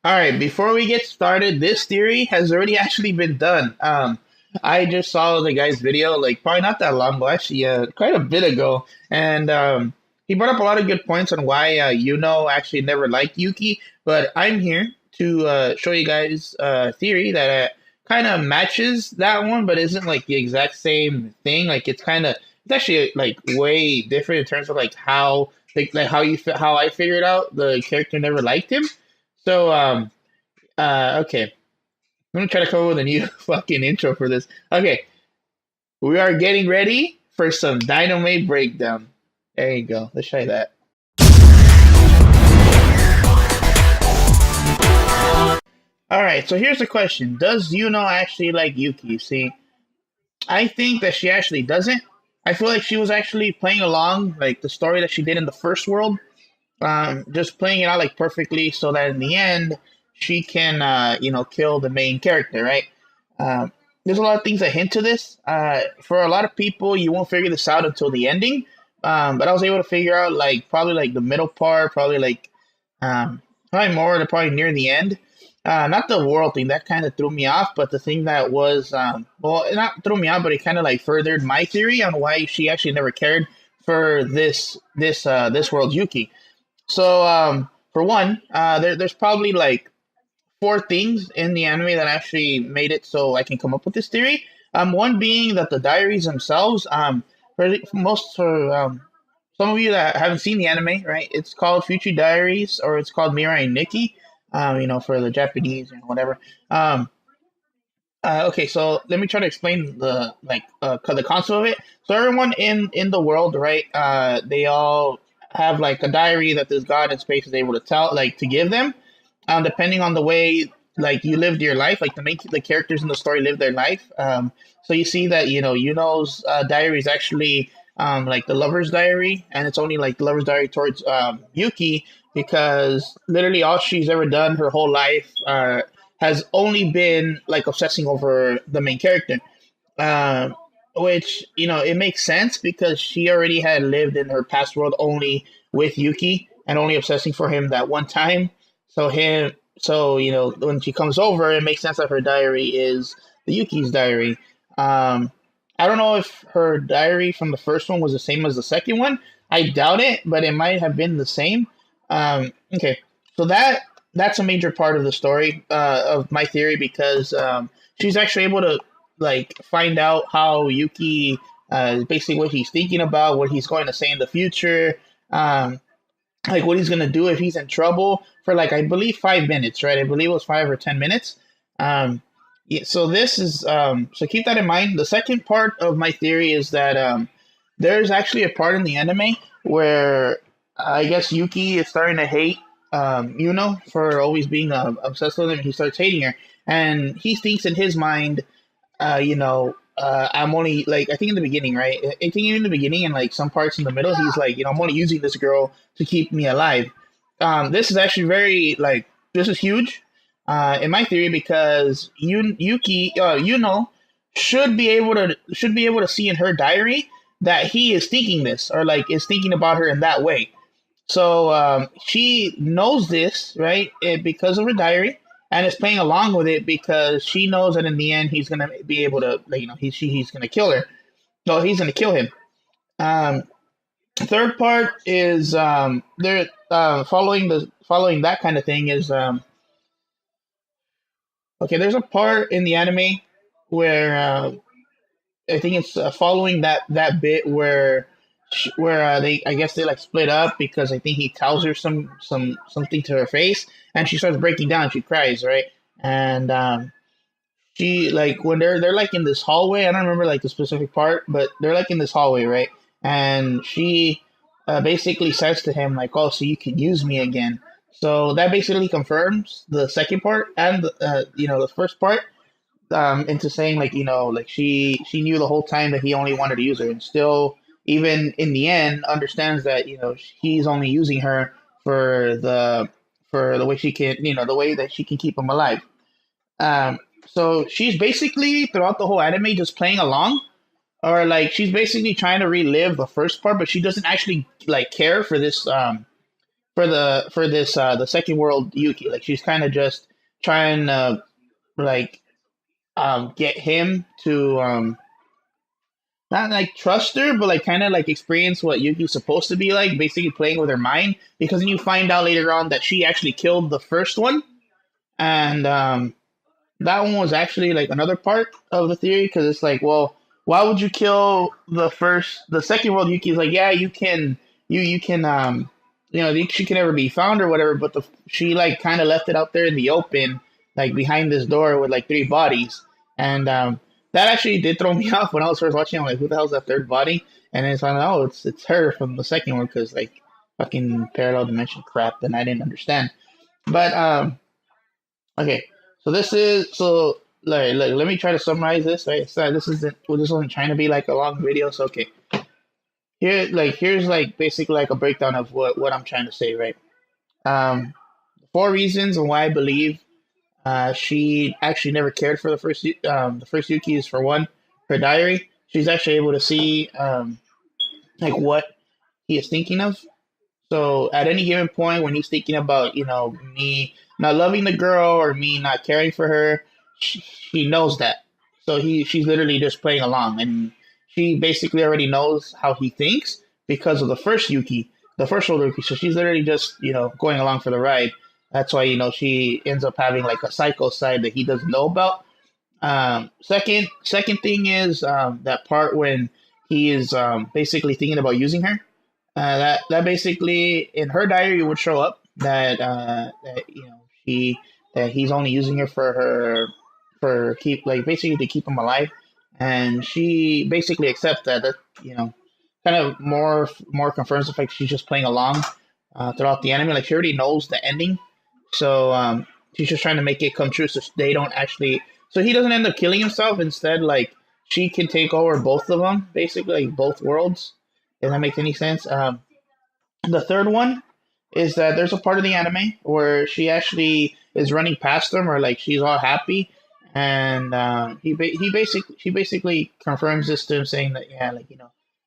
All right, before we get started, this theory has already actually been done. I just saw the guy's video, like probably not that long ago, actually, quite a bit ago, and he brought up a lot of good points on why Yuno actually never liked Yuki. But I'm here to show you guys a theory that kind of matches that one, but isn't like the exact same thing. Like it's actually like way different in terms of like how how I figured out the character never liked him. So, okay. I'm gonna try to come up with a new fucking intro for this. Okay, we are getting ready for some DInoime breakdown. There you go. Let's try that. All right. So here's the question: does Yuno actually like Yuki? See, I think that she actually doesn't. I feel like she was actually playing along like the story that she did in the first world, just playing it out like perfectly, so that in the end she can, kill the main character, right? There's a lot of things that hint to this. For a lot of people, you won't figure this out until the ending. But I was able to figure out like probably like the middle part, probably more to probably near the end. Not the world thing that kind of threw me off, but the thing that was well, it not threw me off, but it kind of like furthered my theory on why she actually never cared for this world Yuki. So, for one, there's probably like four things in the anime that actually made it so I can come up with this theory. One being that the diaries themselves, for some of you that haven't seen the anime, right? It's called Future Diaries, or it's called Mirrai and Nikki. For the Japanese and whatever. Okay, so let me try to explain the concept of it. So everyone in the world, right? They all have like a diary that this god in space is able to tell, like to give them, depending on the way like you lived your life. Like the characters in the story live their life. So you see that Yuno's diary is actually like the lover's diary, and it's only like the lover's diary towards Yuki because literally all she's ever done her whole life has only been like obsessing over the main character. Um, which it makes sense because she already had lived in her past world only with Yuki and only obsessing for him that one time. So when she comes over, it makes sense that her diary is the Yuki's diary. Um, I don't know if her diary from the first one was the same as the second one. I doubt it, but it might have been the same. Okay, so that's a major part of the story of my theory because she's actually able to like find out how Yuki basically what he's thinking about, what he's going to say in the future, like what he's gonna do if he's in trouble for like I believe 5 minutes, right? I believe it was 5 or 10 minutes. Yeah, so this is so keep that in mind. The second part of my theory is that there's actually a part in the anime where I guess Yuki is starting to hate Yuno for always being obsessed with him. He starts hating her, and he thinks in his mind, I'm only like I think in the beginning, right? I think even in the beginning and like some parts in the middle, he's like, I'm only using this girl to keep me alive. This is actually very like this is huge in my theory because Yuki, should be able to see in her diary that he is thinking this or like is thinking about her in that way. So she knows this, right? Because of her diary, and is playing along with it because she knows that in the end he's gonna be able to, like, he's gonna kill her. No, he's gonna kill him. Um, Third part is they're following that kind of thing is okay. There's a part in the anime where I think it's following that bit where they I guess they like split up because I think he tells her something to her face and she starts breaking down. She cries, right? And she like when they're like in this hallway. I don't remember like the specific part, but they're like in this hallway, right? And she basically says to him like, "Oh, so you can use me again." So that basically confirms the second part and the first part into saying like like she knew the whole time that he only wanted to use her, and still even in the end understands that he's only using her for the way she can the way that she can keep him alive. So she's basically throughout the whole anime just playing along, or like she's basically trying to relive the first part, but she doesn't actually like care for this the second world Yuki. Like she's kind of just trying to like get him to not like trust her, but like kind of like experience what Yuki's supposed to be like, basically playing with her mind. Because then you find out later on that she actually killed the first one, and that one was actually like another part of the theory because it's like, well, why would you kill the second world Yuki? Is like, yeah, you can, you can, she can never be found or whatever, but she like kind of left it out there in the open, like behind this door with like three bodies, and that actually did throw me off when I was first watching. I'm like, who the hell's that third body? And then it's like, oh, it's her from the second one because like fucking parallel dimension crap, and I didn't understand, but okay. So this is so like let me try to summarize this. Right, so this isn't trying to be like a long video. So okay, here's like basically like a breakdown of what I'm trying to say. Right, 4 reasons why I believe she actually never cared for the first Yuki is for one, her diary. She's actually able to see like what he is thinking of. So at any given point when he's thinking about, me not loving the girl or me not caring for her, she knows that. So she's literally just playing along, and she basically already knows how he thinks because of the first Yuki, the first older Yuki. So she's literally just, going along for the ride. That's why, she ends up having like a psycho side that he doesn't know about. Second thing is that part when he is basically thinking about using her. That basically in her diary would show up that he's only using her for keep like basically to keep him alive, and she basically accepts that kind of more confirms the fact she's just playing along throughout the anime. Like she already knows the ending, so she's just trying to make it come true so they don't actually so he doesn't end up killing himself. Instead, like she can take over both of them, basically like both worlds. If that makes any sense. The third one is that there's a part of the anime where she actually is running past them, or like she's all happy, and she basically confirms this to him, saying that yeah, like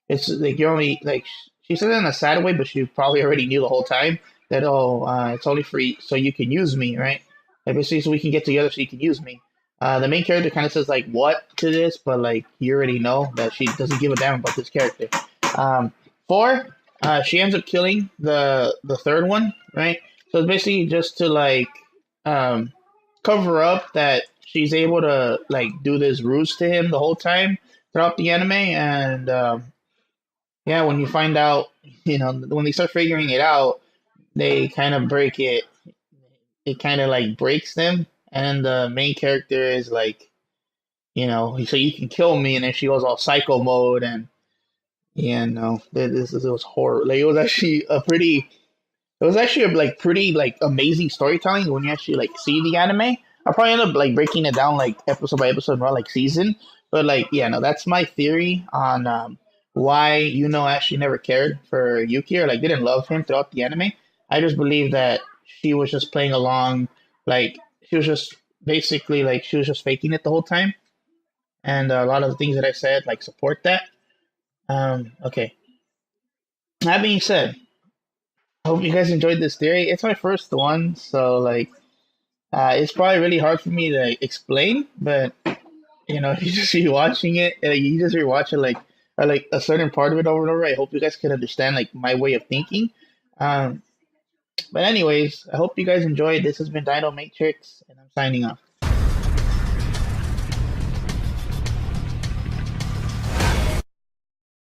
it's like you're only like she said it in a sad way, but she probably already knew the whole time that it's only free so you can use me, right? Like basically so we can get together so you can use me. The main character kind of says like what to this, but like you already know that she doesn't give a damn about this character. 4, she ends up killing the third one, right? So it's basically just to like cover up that she's able to like do this ruse to him the whole time throughout the anime, and yeah, when you find out, when they start figuring it out, they kind of break it. It kind of like breaks them, and the main character is like, so you can kill me, and then she goes all psycho mode, and yeah, no, this it was horror. Like it was actually like pretty like amazing storytelling when you actually like see the anime. I'll probably end up like breaking it down like episode by episode, not like season. But like yeah, no, that's my theory on why Yuno actually never cared for Yuki or like didn't love him throughout the anime. I just believe that she was just playing along, like she was just basically like she was just faking it the whole time, and a lot of the things that I said like support that. Okay. That being said, I hope you guys enjoyed this theory. It's my first one, so like, it's probably really hard for me to explain. But if you just rewatching it, and you just rewatch it like, or like a certain part of it over and over. I hope you guys can understand like my way of thinking. But anyways, I hope you guys enjoyed. This has been DIno Matrix, and I'm signing off.